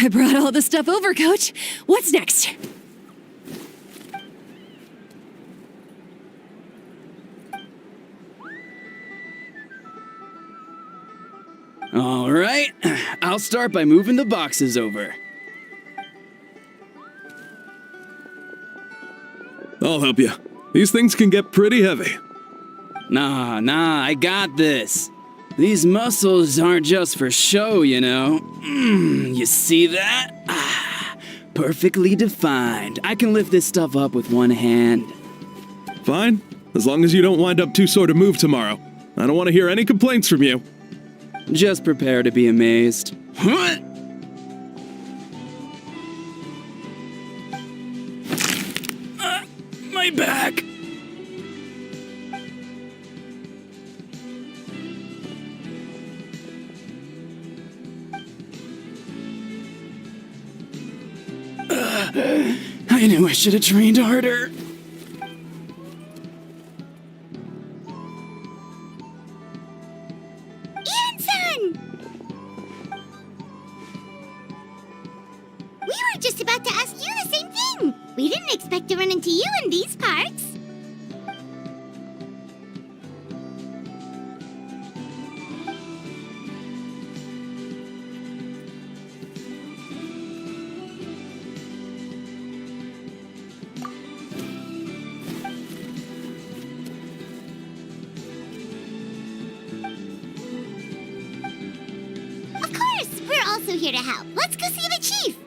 I brought all the stuff over, Coach. What's next? All right, I'll start by moving the boxes over. I'll help you. These things can get pretty heavy. Nah, I got this. These muscles aren't just for show, you know. You see that? Perfectly defined. I can lift this stuff up with one hand. Fine, as long as you don't wind up too sore to move tomorrow. I don't want to hear any complaints from you. Just prepare to be amazed. My back. I knew I should have trained harder. We were just about to ask you the same thing. We didn't expect to run into you in these parts. Of course, we're also here to help. Let's go see the chief.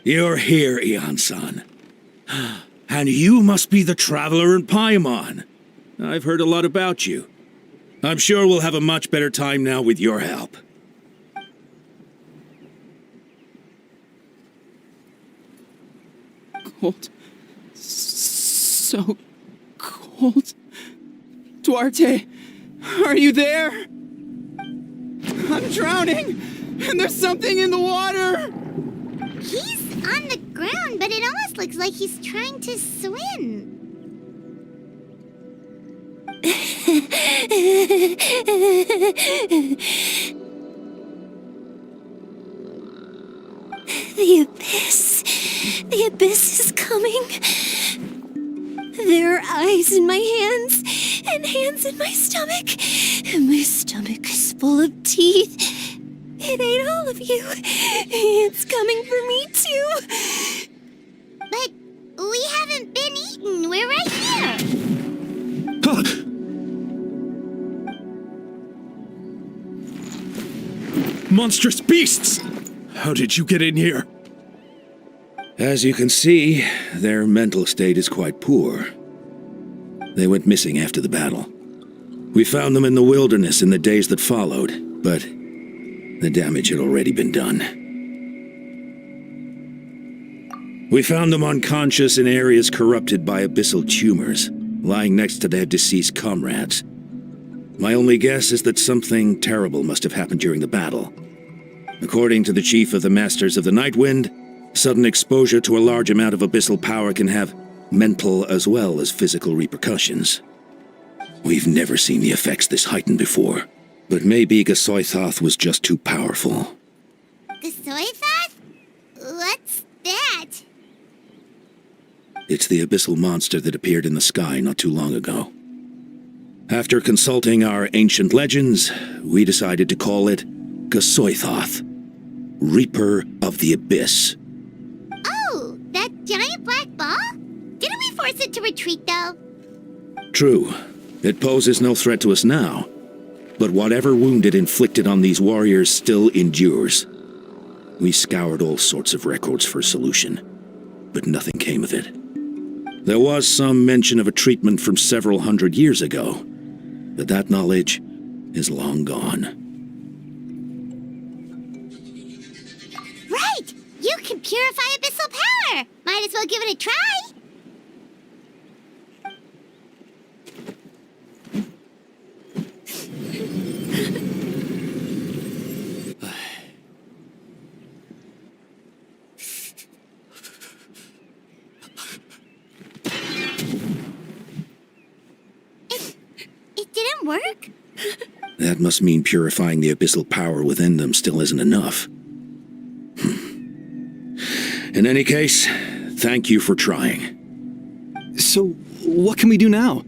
You're here, Ian-san. And you must be the traveler in Paimon. I've heard a lot about you. I'm sure we'll have a much better time now with your help. Cold. So cold. Duarte, are you there? I'm drowning, and there's something in the water. He's on the ground, but it almost looks like he's trying to swim. The abyss. The abyss is coming. There are eyes in my hands, and hands in my stomach. And my stomach is full of teeth. It ate all of you. It's coming for me, too. But we haven't been eaten. We're right here. Monstrous beasts! How did you get in here? As you can see, their mental state is quite poor. They went missing after the battle. We found them in the wilderness in the days that followed, but the damage had already been done. We found them unconscious in areas corrupted by abyssal tumors, lying next to their deceased comrades. My only guess is that something terrible must have happened during the battle. According to the chief of the Masters of the Nightwind, sudden exposure to a large amount of abyssal power can have mental as well as physical repercussions. We've never seen the effects this heightened before, but maybe Gasoithoth was just too powerful. Gasoithoth? What's that? It's the abyssal monster that appeared in the sky not too long ago. After consulting our ancient legends, we decided to call it Gasoithoth, Reaper of the Abyss. Oh, that giant black ball? Didn't we force it to retreat, though? True, it poses no threat to us now, but whatever wound it inflicted on these warriors still endures. We scoured all sorts of records for a solution, but nothing came of it. There was some mention of a treatment from several hundred years ago, but that knowledge is long gone. Right! You can purify abyssal power! Might as well give it a try! That must mean purifying the abyssal power within them still isn't enough. In any case, thank you for trying. So, what can we do now?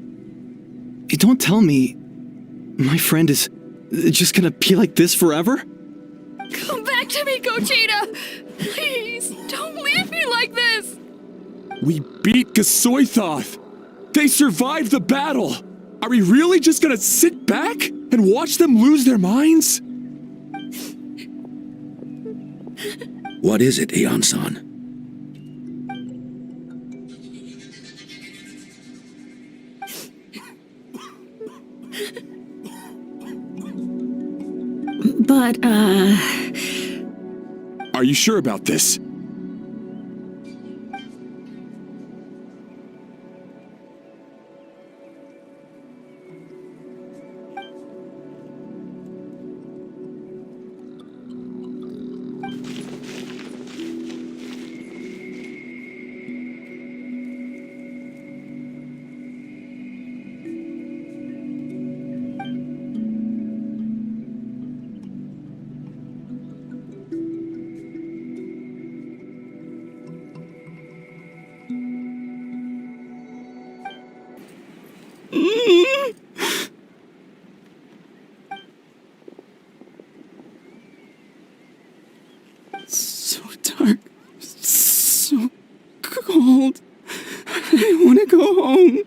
Don't tell me my friend is just gonna be like this forever? Come back to me, Gogeta! Please, don't leave me like this! We beat Gasoithoth! They survived the battle! Are we really just gonna sit back and watch them lose their minds? What is it, Aeon-san? But, Are you sure about this? So dark. So cold. I want to go home.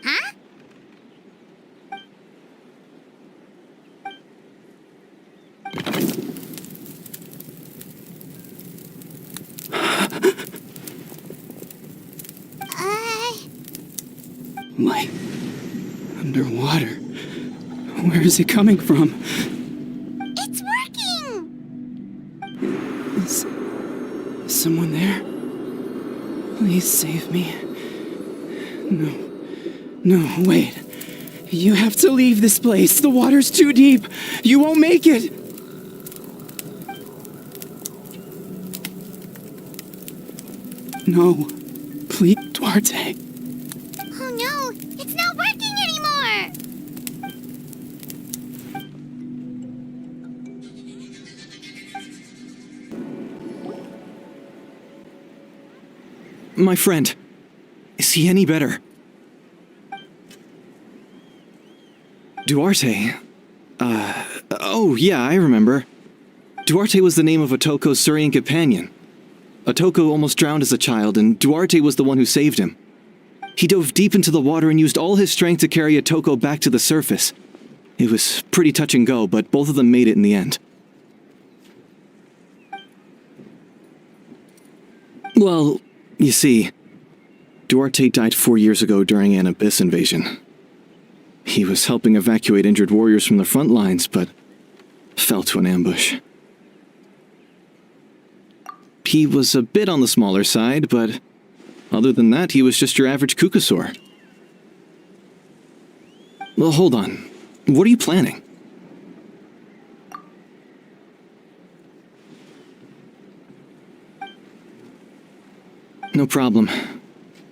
Huh? Light. Underwater. Where is it coming from? It's working! Is someone there? Please save me. No, wait. You have to leave this place. The water's too deep. You won't make it. No. Please, Duarte. Oh no, it's not working anymore! My friend, is he any better? Duarte? Oh yeah, I remember. Duarte was the name of Otoko's Surian companion. Otoko almost drowned as a child, and Duarte was the one who saved him. He dove deep into the water and used all his strength to carry Otoko back to the surface. It was pretty touch and go, but both of them made it in the end. Well, you see, Duarte died 4 years ago during an abyss invasion. He was helping evacuate injured warriors from the front lines, but fell to an ambush. He was a bit on the smaller side, but other than that, he was just your average Kukasaur. Well, hold on. What are you planning? No problem.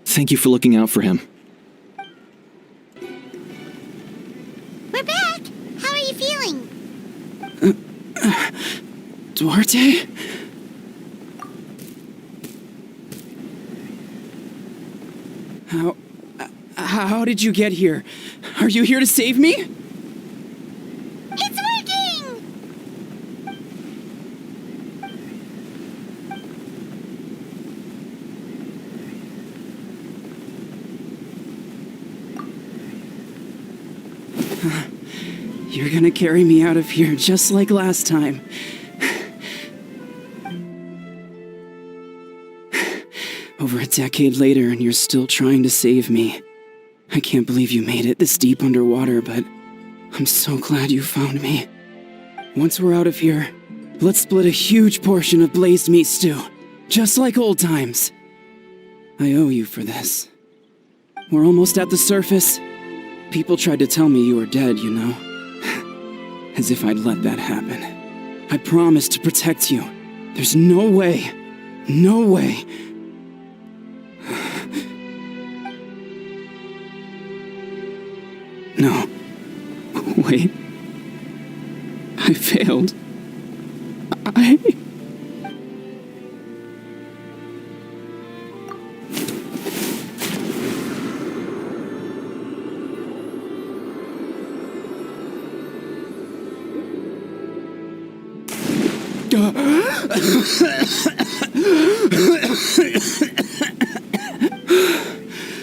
Thank you for looking out for him. We're back! How are you feeling? Duarte? How did you get here? Are you here to save me? It's working! You're gonna carry me out of here just like last time. Over a decade later, and you're still trying to save me. I can't believe you made it this deep underwater, but I'm so glad you found me. Once we're out of here, let's split a huge portion of blazed meat stew, just like old times. I owe you for this. We're almost at the surface. People tried to tell me you were dead, you know. As if I'd let that happen. I promised to protect you. There's no way. No. Wait. I failed. I...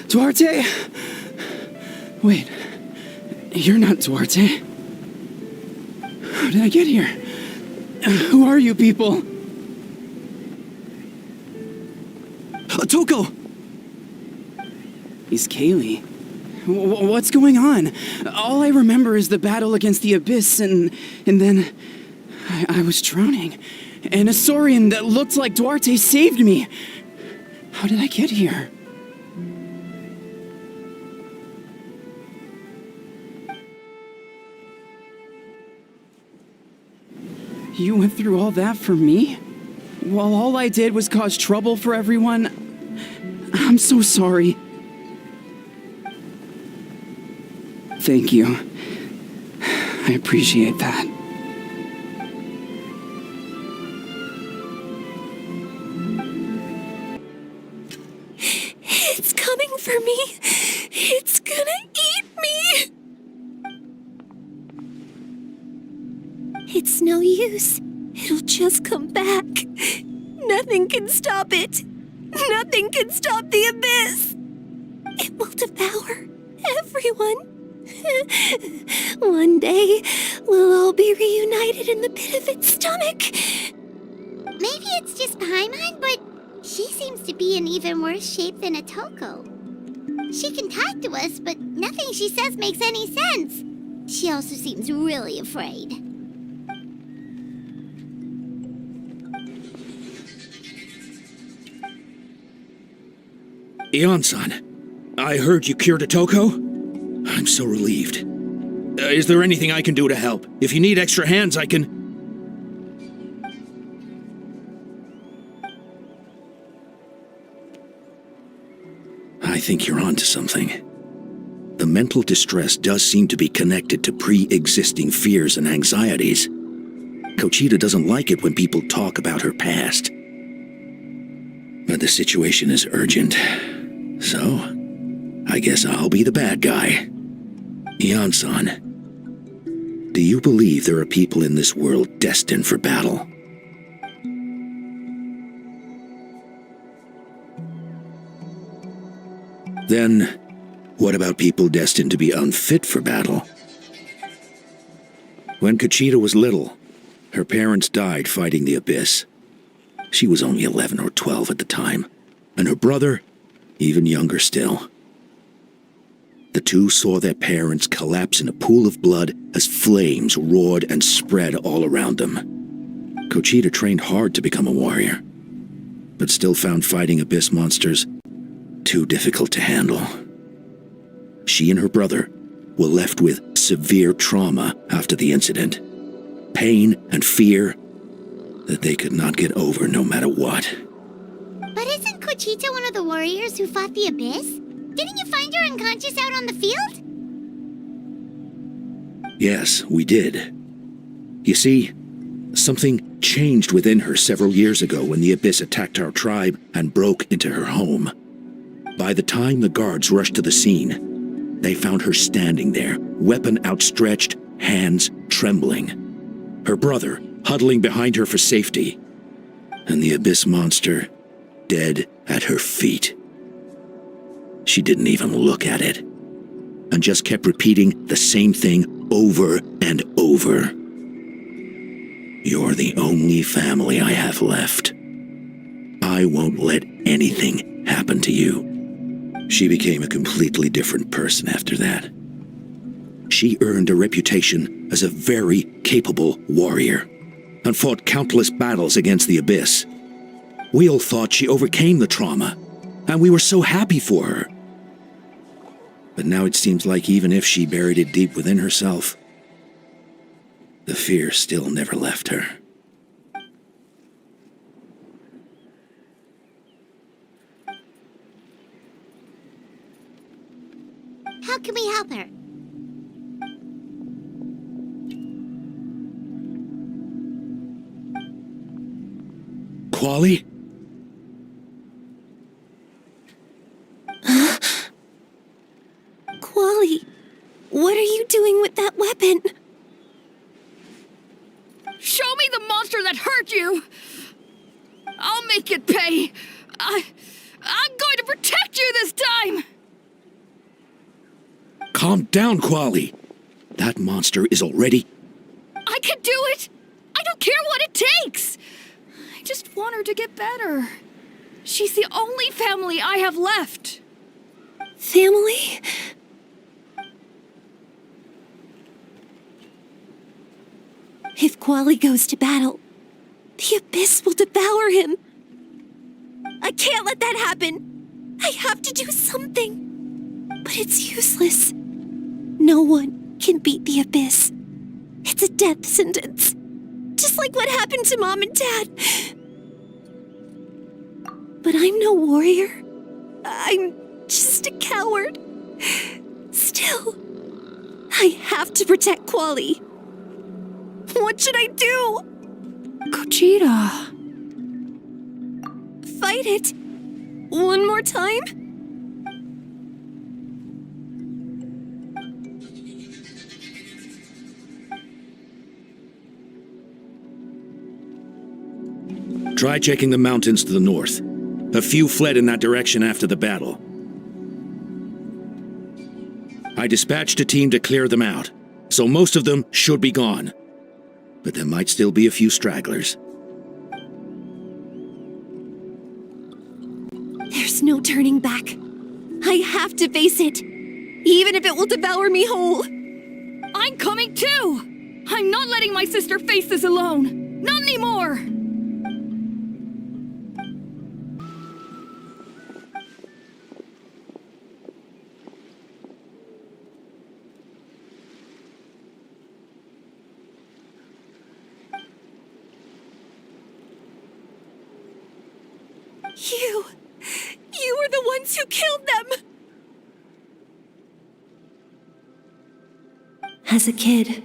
Duarte? Wait, you're not Duarte. How did I get here? Who are you people? Otoko! He's Kaylee. What's going on? All I remember is the battle against the Abyss, and then I was drowning. And a Saurian that looked like Duarte saved me. How did I get here? You went through all that for me? While all I did was cause trouble for everyone? I'm so sorry. Thank you. I appreciate that. It's coming for me. It's gonna eat me. It's no use. It'll just come back. Nothing can stop it. Nothing can stop the Abyss. It will devour everyone. One day, we'll all be reunited in the pit of its stomach. Maybe it's just Paimon, but she seems to be in even worse shape than Otoko. She can talk to us, but nothing she says makes any sense. She also seems really afraid. Ion-san, I heard you cured Otoko? I'm so relieved. Is there anything I can do to help? If you need extra hands, I can... I think you're onto something. The mental distress does seem to be connected to pre-existing fears and anxieties. Kochita doesn't like it when people talk about her past. But the situation is urgent. So, I guess I'll be the bad guy. Ion-san, do you believe there are people in this world destined for battle? Then, what about people destined to be unfit for battle? When Kochita was little, her parents died fighting the Abyss. She was only 11 or 12 at the time, and her brother, even younger still. The two saw their parents collapse in a pool of blood as flames roared and spread all around them. Kochita trained hard to become a warrior, but still found fighting Abyss monsters too difficult to handle. She and her brother were left with severe trauma after the incident, pain and fear that they could not get over no matter what. But isn't Kochita one of the warriors who fought the Abyss? Didn't you find her unconscious out on the field? Yes, we did. You see, something changed within her several years ago when the Abyss attacked our tribe and broke into her home. By the time the guards rushed to the scene, they found her standing there, weapon outstretched, hands trembling. Her brother huddling behind her for safety, and the Abyss monster dead at her feet. She didn't even look at it, and just kept repeating the same thing over and over. You're the only family I have left. I won't let anything happen to you. She became a completely different person after that. She earned a reputation as a very capable warrior, and fought countless battles against the Abyss. We all thought she overcame the trauma, and we were so happy for her. But now it seems like even if she buried it deep within herself, the fear still never left her. How can we help her? Quali? Quali, what are you doing with that weapon? Show me the monster that hurt you! I'll make it pay! I'm going to protect you this time! Calm down, Quali. That monster is already... I can do it! I don't care what it takes! I just want her to get better. She's the only family I have left. Family? If Quali goes to battle, the Abyss will devour him. I can't let that happen. I have to do something. But it's useless. No one can beat the Abyss. It's a death sentence. Just like what happened to Mom and Dad. But I'm no warrior. I'm just a coward. Still, I have to protect Quali. What should I do? Gogeta. Fight it. One more time? Try checking the mountains to the north. A few fled in that direction after the battle. I dispatched a team to clear them out, so most of them should be gone. But there might still be a few stragglers. There's no turning back. I have to face it, even if it will devour me whole. I'm coming too! I'm not letting my sister face this alone! Not anymore! You were the ones who killed them! As a kid,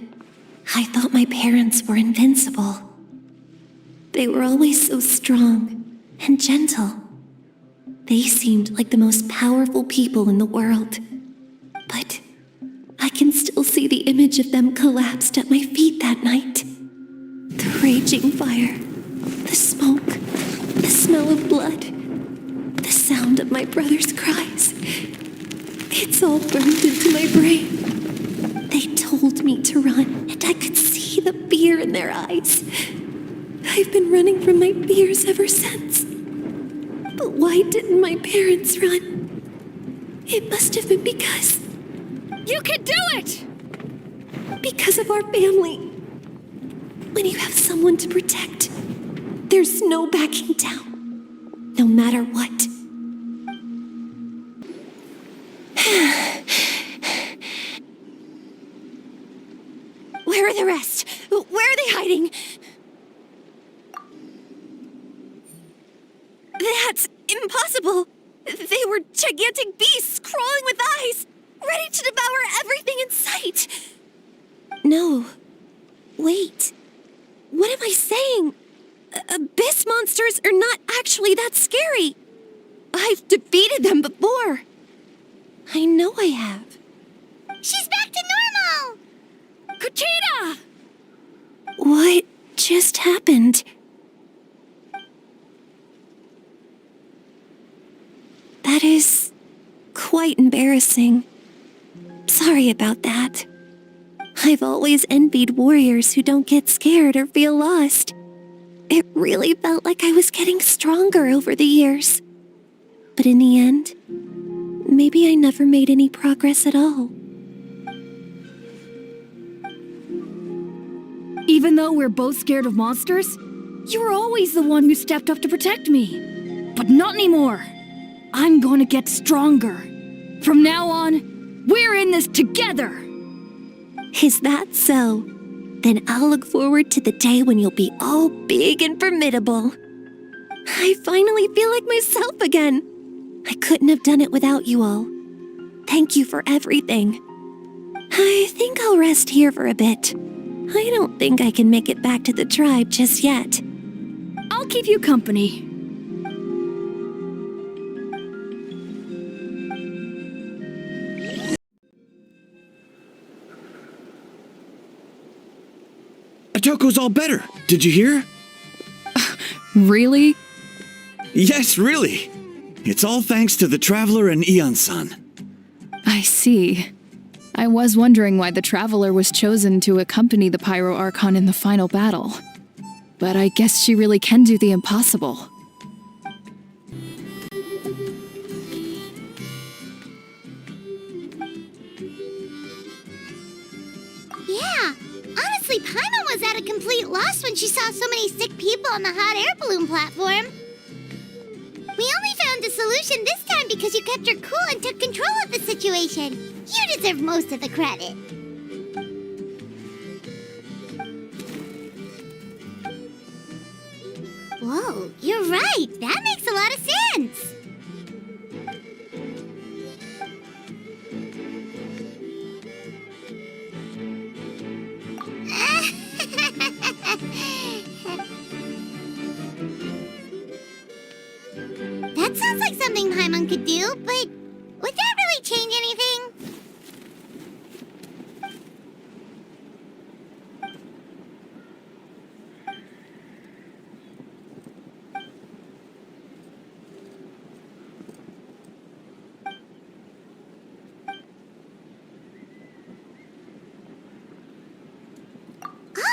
I thought my parents were invincible. They were always so strong and gentle. They seemed like the most powerful people in the world. But I can still see the image of them collapsed at my feet that night. The raging fire, the smoke, the smell of blood, the sound of my brother's cries. It's all burned into my brain. They told me to run, and I could see the fear in their eyes. I've been running from my fears ever since. But why didn't my parents run? It must have been because... You can do it! Because of our family. When you have someone to protect, there's no backing down, no matter what. Where are the rest? Where are they hiding? That's impossible. They were gigantic beasts crawling with eyes, ready to devour everything in sight. No. Wait. What am I saying? Abyss monsters are not actually that scary. I've defeated them before. I know I have. She's back to normal! Gogeta! What just happened? That is quite embarrassing. Sorry about that. I've always envied warriors who don't get scared or feel lost. It really felt like I was getting stronger over the years. But in the end, maybe I never made any progress at all. Even though we're both scared of monsters, you were always the one who stepped up to protect me. But not anymore. I'm going to get stronger. From now on, we're in this together. Is that so? Then I'll look forward to the day when you'll be all big and formidable. I finally feel like myself again. I couldn't have done it without you all. Thank you for everything. I think I'll rest here for a bit. I don't think I can make it back to the tribe just yet. I'll I'll keep you company. Otoko's all better. Did you hear? Really? Yes, really. It's all thanks to the Traveler and Ian-san. I see. I was wondering why the Traveler was chosen to accompany the Pyro Archon in the final battle. But I guess she really can do the impossible. Yeah, honestly, Paimon was at a complete loss when she saw so many sick people on the hot air balloon platform. We only found a solution this time because you kept her cool and took control of the situation. You deserve most of the credit. Whoa, you're right. That makes a lot of sense. That sounds like something Paimon could do, but would that really change anything?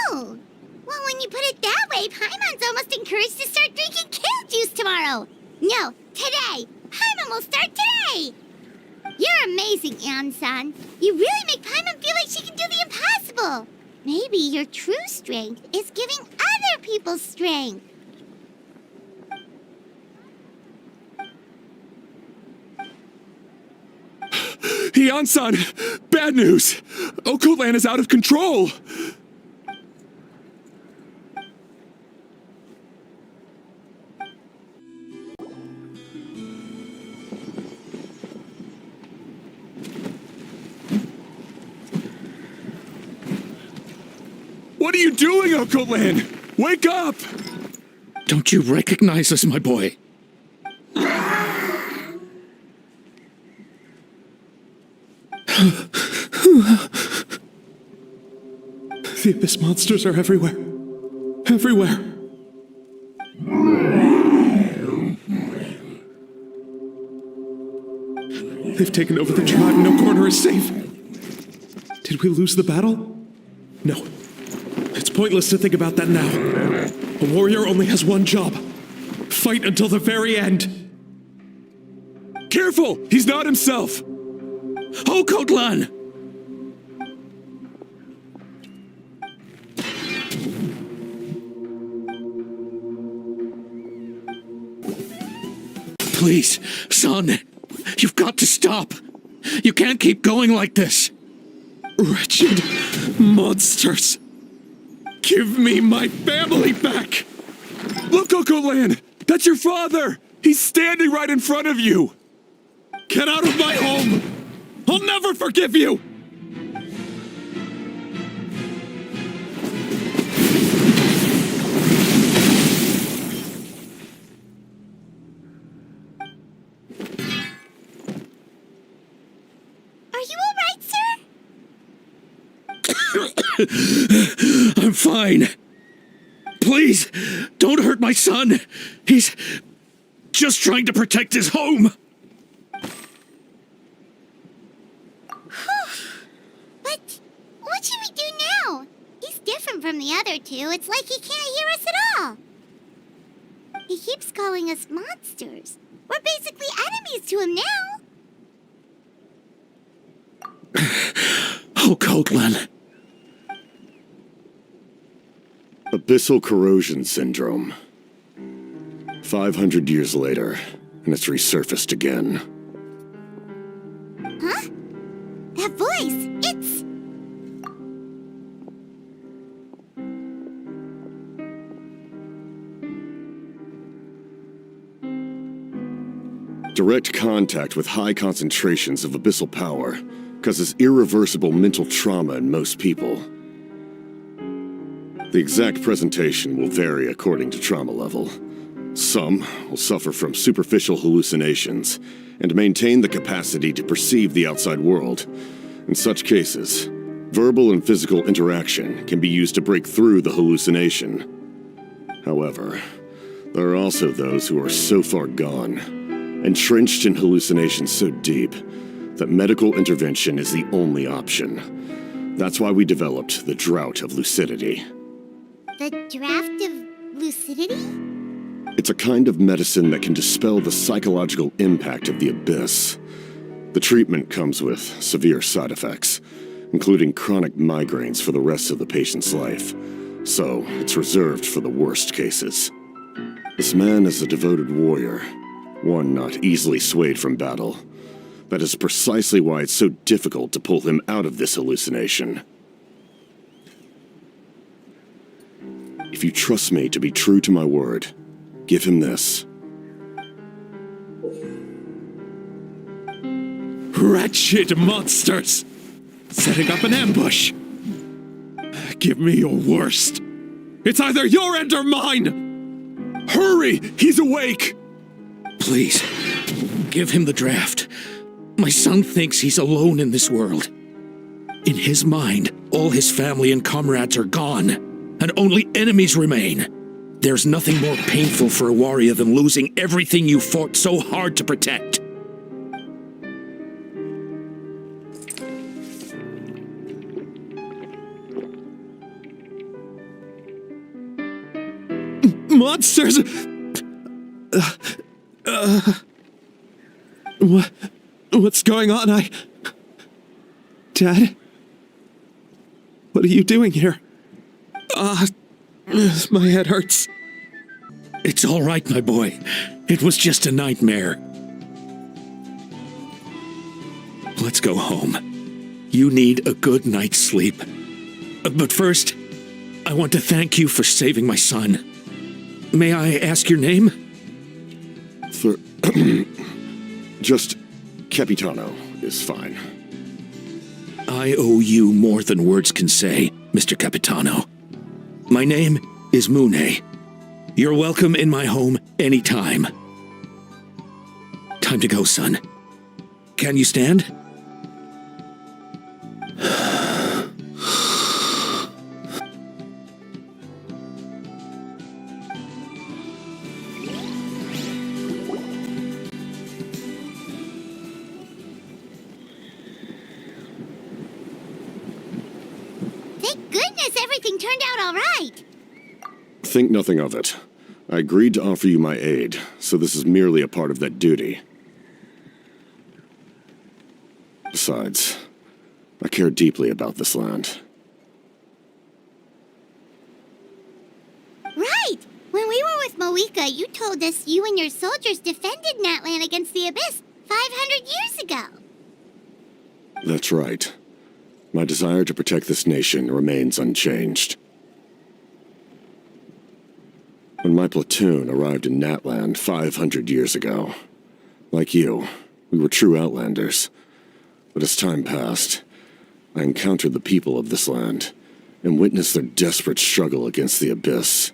Oh, well, when you put it that way, Paimon's almost encouraged to start drinking kale juice tomorrow. No, today. Paimon will start today. You're amazing, Ian-san. You really make Paimon feel like she can do the impossible. Maybe your true strength is giving other people strength. Ian-san, bad news. Okoland is out of control. What are you doing, Okoland? Wake up! Don't you recognize us, my boy? The Abyss monsters are everywhere. Everywhere. They've taken over the tribe. No corner is safe. Did we lose the battle? No. It's pointless to think about that now. A warrior only has one job. Fight until the very end. Careful! He's not himself! Okotlan! Please, son, you've got to stop. You can't keep going like this. Wretched monsters. Give me my family back! Look, Okoland! That's your father! He's standing right in front of you! Get out of my home! I'll never forgive you! Are you all right, sir? I'm fine. Please, don't hurt my son. He's just trying to protect his home. But what should we do now? He's different from the other two. It's like he can't hear us at all. He keeps calling us monsters. We're basically enemies to him now. Oh, Coatlan. Abyssal corrosion syndrome. 500 years later, and it's resurfaced again. Huh? That voice, it's... Direct contact with high concentrations of abyssal power causes irreversible mental trauma in most people. The exact presentation will vary according to trauma level, Some will suffer from superficial hallucinations and maintain the capacity to perceive the outside world. In such cases, verbal and physical interaction can be used to break through the hallucination. However, there are also those who are so far gone, entrenched in hallucinations so deep, that medical intervention is the only option. That's why we developed the Drought of Lucidity. The draft of lucidity? It's a kind of medicine that can dispel the psychological impact of the abyss. The treatment comes with severe side effects, including chronic migraines for the rest of the patient's life, so it's reserved for the worst cases. This man is a devoted warrior, one not easily swayed from battle. That is precisely why it's so difficult to pull him out of this hallucination. If you trust me to be true to my word, give him this. Wretched monsters! Setting up an ambush! Give me your worst. It's either your end or mine! Hurry! He's awake! Please, give him the draft. My son thinks he's alone in this world. In his mind, all his family and comrades are gone, and only enemies remain. There's nothing more painful for a warrior than losing everything you fought so hard to protect. Monsters! What's going on? Dad? What are you doing here? My head hurts. It's all right, my boy. It was just a nightmare. Let's go home. You need a good night's sleep. But first, I want to thank you for saving my son. May I ask your name? Just Capitano is fine. I owe you more than words can say, Mr. Capitano. My name is Mune. You're welcome in my home anytime. Time to go, son. Can you stand? Thank goodness everything turned out all right. Think nothing of it. I agreed to offer you my aid, so this is merely a part of that duty. Besides, I care deeply about this land. Right! When we were with Moika, you told us you and your soldiers defended Natlan against the Abyss 500 years ago. That's right. My desire to protect this nation remains unchanged. When my platoon arrived in Natlan 500 years ago, like you, we were true outlanders. But as time passed, I encountered the people of this land and witnessed their desperate struggle against the Abyss.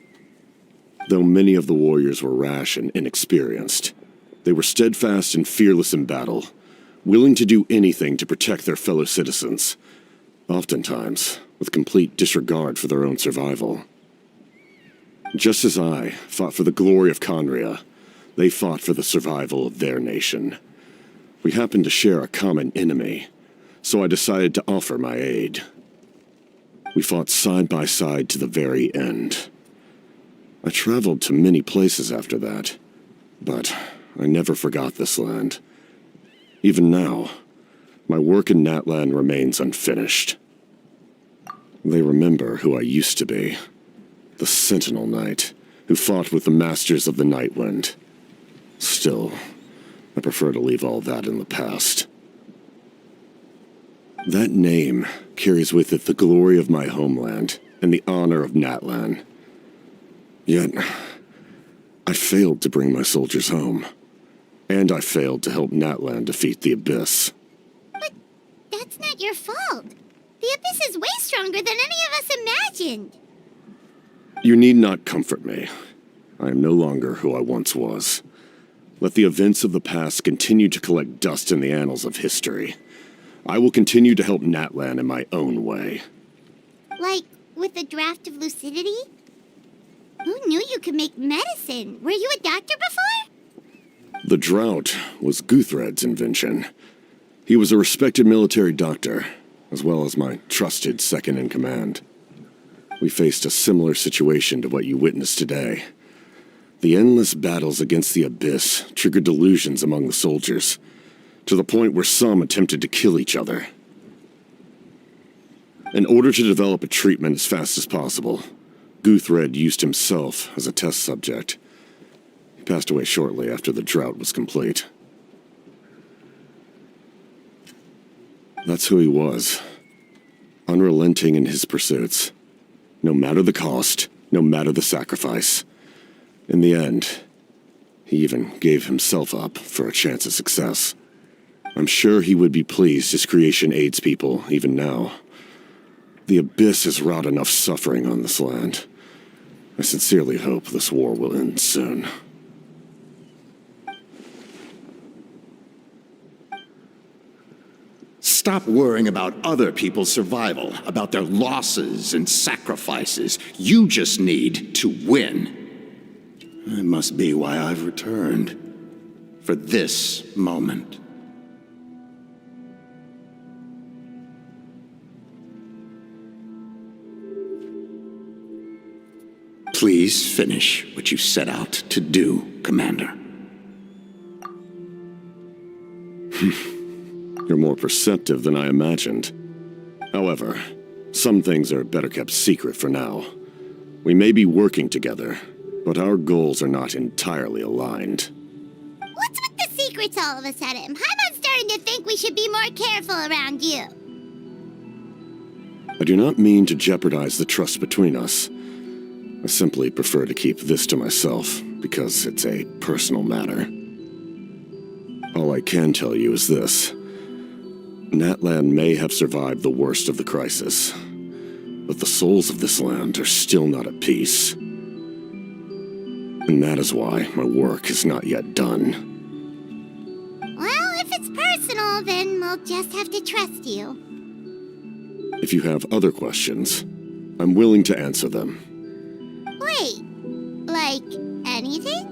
Though many of the warriors were rash and inexperienced, they were steadfast and fearless in battle, willing to do anything to protect their fellow citizens, oftentimes with complete disregard for their own survival. Just as I fought for the glory of Conria, they fought for the survival of their nation. We happened to share a common enemy, so I decided to offer my aid. We fought side by side to the very end. I traveled to many places after that, but I never forgot this land. Even now, my work in Natlan remains unfinished. They remember who I used to be. The Sentinel Knight, who fought with the Masters of the Nightwind. Still, I prefer to leave all that in the past. That name carries with it the glory of my homeland and the honor of Natlan. Yet, I failed to bring my soldiers home. And I failed to help Natlan defeat the Abyss. But that's not your fault. The Abyss is way stronger than any of us imagined. You need not comfort me. I am no longer who I once was. Let the events of the past continue to collect dust in the annals of history. I will continue to help Natlan in my own way. Like, with the draft of lucidity? Who knew you could make medicine? Were you a doctor before? The drought was Guthred's invention. He was a respected military doctor, as well as my trusted second-in-command. We faced a similar situation to what you witnessed today. The endless battles against the Abyss triggered delusions among the soldiers, to the point where some attempted to kill each other. In order to develop a treatment as fast as possible, Guthred used himself as a test subject. He passed away shortly after the drought was complete. That's who he was. Unrelenting in his pursuits. No matter the cost, no matter the sacrifice. In the end, he even gave himself up for a chance at success. I'm sure he would be pleased his creation aids people, even now. The Abyss has wrought enough suffering on this land. I sincerely hope this war will end soon. Stop worrying about other people's survival, about their losses and sacrifices. You just need to win. That must be why I've returned. For this moment. Please finish what you set out to do, Commander. You're more perceptive than I imagined. However, some things are better kept secret for now. We may be working together, but our goals are not entirely aligned. What's with the secrets all of a sudden? I'm starting to think we should be more careful around you. I do not mean to jeopardize the trust between us. I simply prefer to keep this to myself, because it's a personal matter. All I can tell you is this. Natlan may have survived the worst of the crisis, but the souls of this land are still not at peace. And that is why my work is not yet done. Well, if it's personal, then we'll just have to trust you. If you have other questions, I'm willing to answer them. Wait, like anything?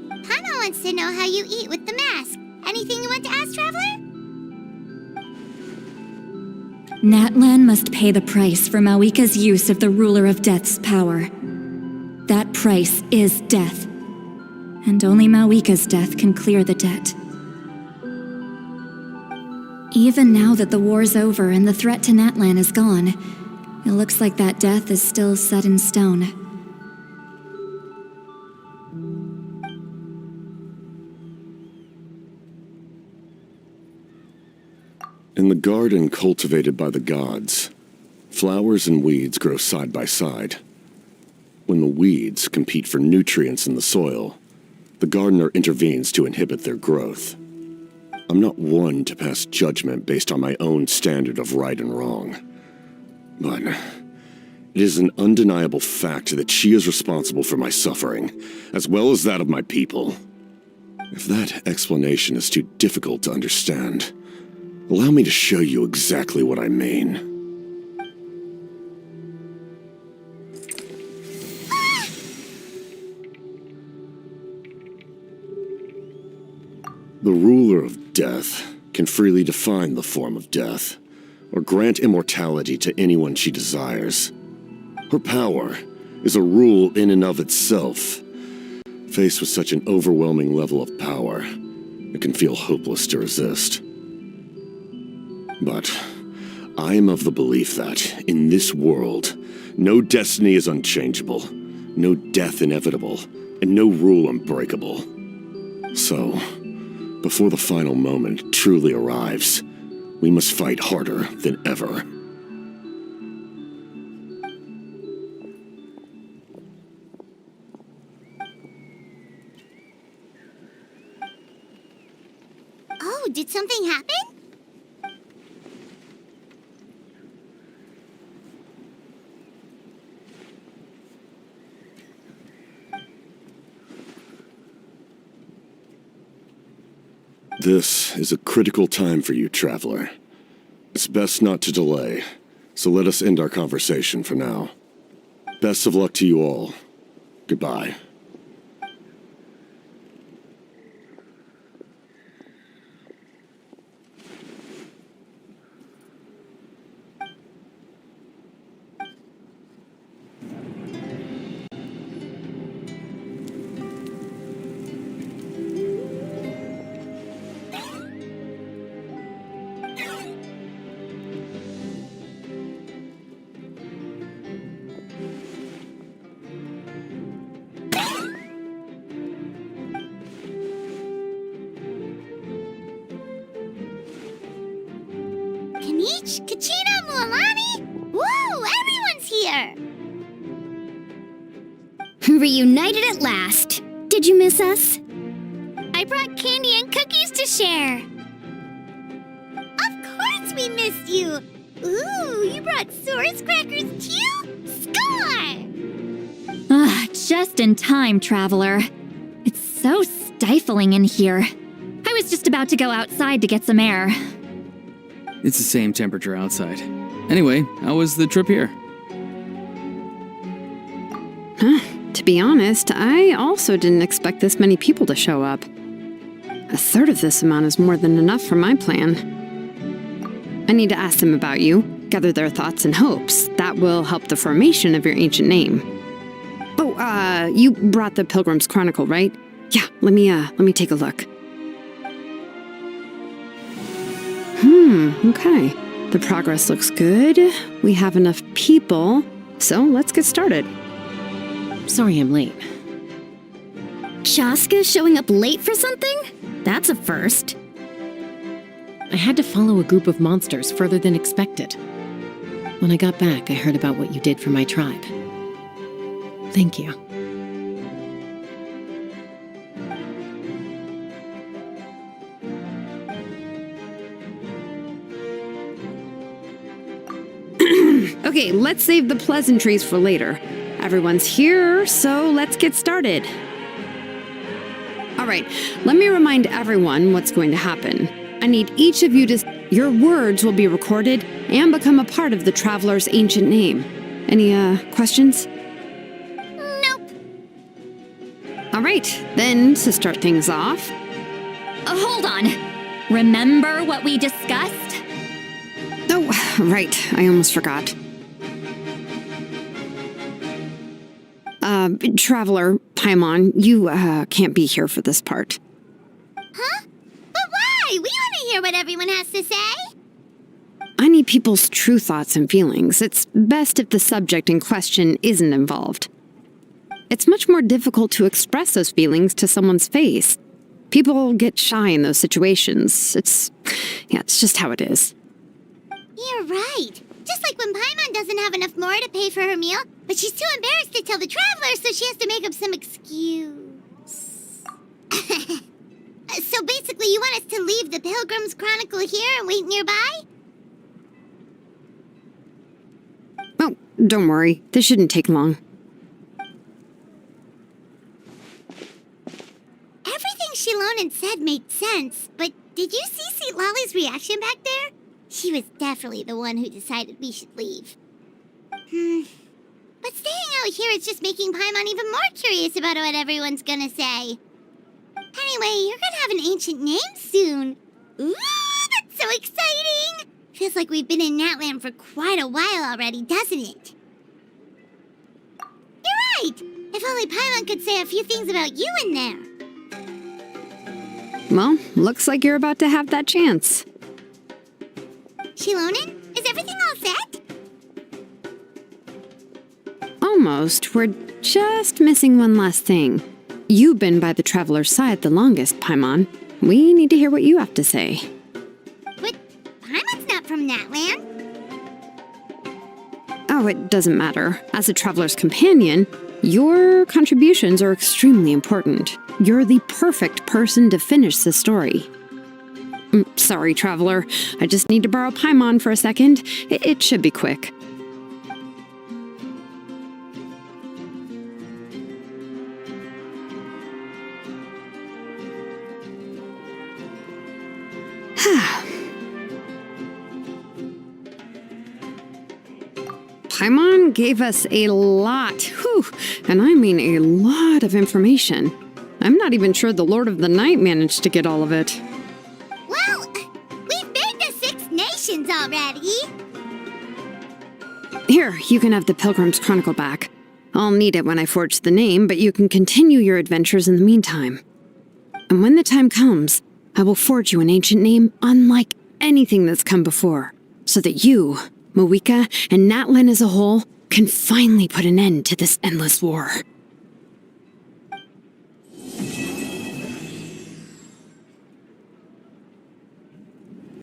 Paimon wants to know how you eat with the mask. Anything you want to ask, Traveler? Natlan must pay the price for Mawika's use of the Ruler of Death's power. That price is death. And only Mawika's death can clear the debt. Even now that the war's over and the threat to Natlan is gone, it looks like that death is still set in stone. In the garden cultivated by the gods, flowers and weeds grow side by side. When the weeds compete for nutrients in the soil, the gardener intervenes to inhibit their growth. I'm not one to pass judgment based on my own standard of right and wrong. But it is an undeniable fact that she is responsible for my suffering, as well as that of my people. If that explanation is too difficult to understand, allow me to show you exactly what I mean. The ruler of death can freely define the form of death, or grant immortality to anyone she desires. Her power is a rule in and of itself. Faced with such an overwhelming level of power, it can feel hopeless to resist. But I am of the belief that, in this world, no destiny is unchangeable, no death inevitable, and no rule unbreakable. So, before the final moment truly arrives, we must fight harder than ever. Oh, did something happen? This is a critical time for you, Traveler. It's best not to delay, so let us end our conversation for now. Best of luck to you all. Goodbye. Kanich, Kachina, Mualani? Woo, everyone's here! Reunited at last. Did you miss us? I brought candy and cookies to share. Of course we missed you. Ooh, you brought Source crackers too? Score! Just in time, Traveler. It's so stifling in here. I was just about to go outside to get some air. It's the same temperature outside. Anyway, how was the trip here? To be honest, I also didn't expect this many people to show up. A third of this amount is more than enough for my plan. I need to ask them about you, gather their thoughts and hopes. That will help the formation of your ancient name. Oh, you brought the Pilgrim's Chronicle, right? Yeah, let me take a look. Okay. The progress looks good. We have enough people, so let's get started. Sorry I'm late. Chaska showing up late for something? That's a first. I had to follow a group of monsters further than expected. When I got back, I heard about what you did for my tribe. Thank you. Okay, let's save the pleasantries for later. Everyone's here, so let's get started. All right, let me remind everyone what's going to happen. I need each of you to... Your words will be recorded and become a part of the Traveler's ancient name. Any, questions? Nope. All right, then, to start things off... Hold on. Remember what we discussed? Oh, right, I almost forgot. Traveler, Paimon, you, can't be here for this part. Huh? But why? We want to hear what everyone has to say. I need people's true thoughts and feelings. It's best if the subject in question isn't involved. It's much more difficult to express those feelings to someone's face. People get shy in those situations. It's just how it is. You're right. Just like when Paimon doesn't have enough more to pay for her meal, but she's too embarrassed to tell the Traveler, so she has to make up some excuse. So basically, you want us to leave the Pilgrim's Chronicle here and wait nearby? Oh, don't worry. This shouldn't take long. Everything Shilonen said made sense, but did you see Sweet Lolly's reaction back there? She was definitely the one who decided we should leave. But staying out here is just making Paimon even more curious about what everyone's gonna say. Anyway, you're gonna have an ancient name soon. Ooh, that's so exciting! Feels like we've been in Natland for quite a while already, doesn't it? You're right! If only Paimon could say a few things about you in there. Well, looks like you're about to have that chance. Shilonen, is everything all set? Almost. We're just missing one last thing. You've been by the Traveler's side the longest, Paimon. We need to hear what you have to say. But Paimon's not from Natland. Oh, it doesn't matter. As a Traveler's companion, your contributions are extremely important. You're the perfect person to finish the story. Sorry, Traveler. I just need to borrow Paimon for a second. It should be quick. Paimon gave us a lot, whew, and I mean a lot of information. I'm not even sure the Lord of the Night managed to get all of it. Well, we've been to 6 nations already. Here, you can have the Pilgrim's Chronicle back. I'll need it when I forge the name, but you can continue your adventures in the meantime. And when the time comes, I will forge you an ancient name unlike anything that's come before, so that you, Moeka, and Natlan as a whole can finally put an end to this endless war.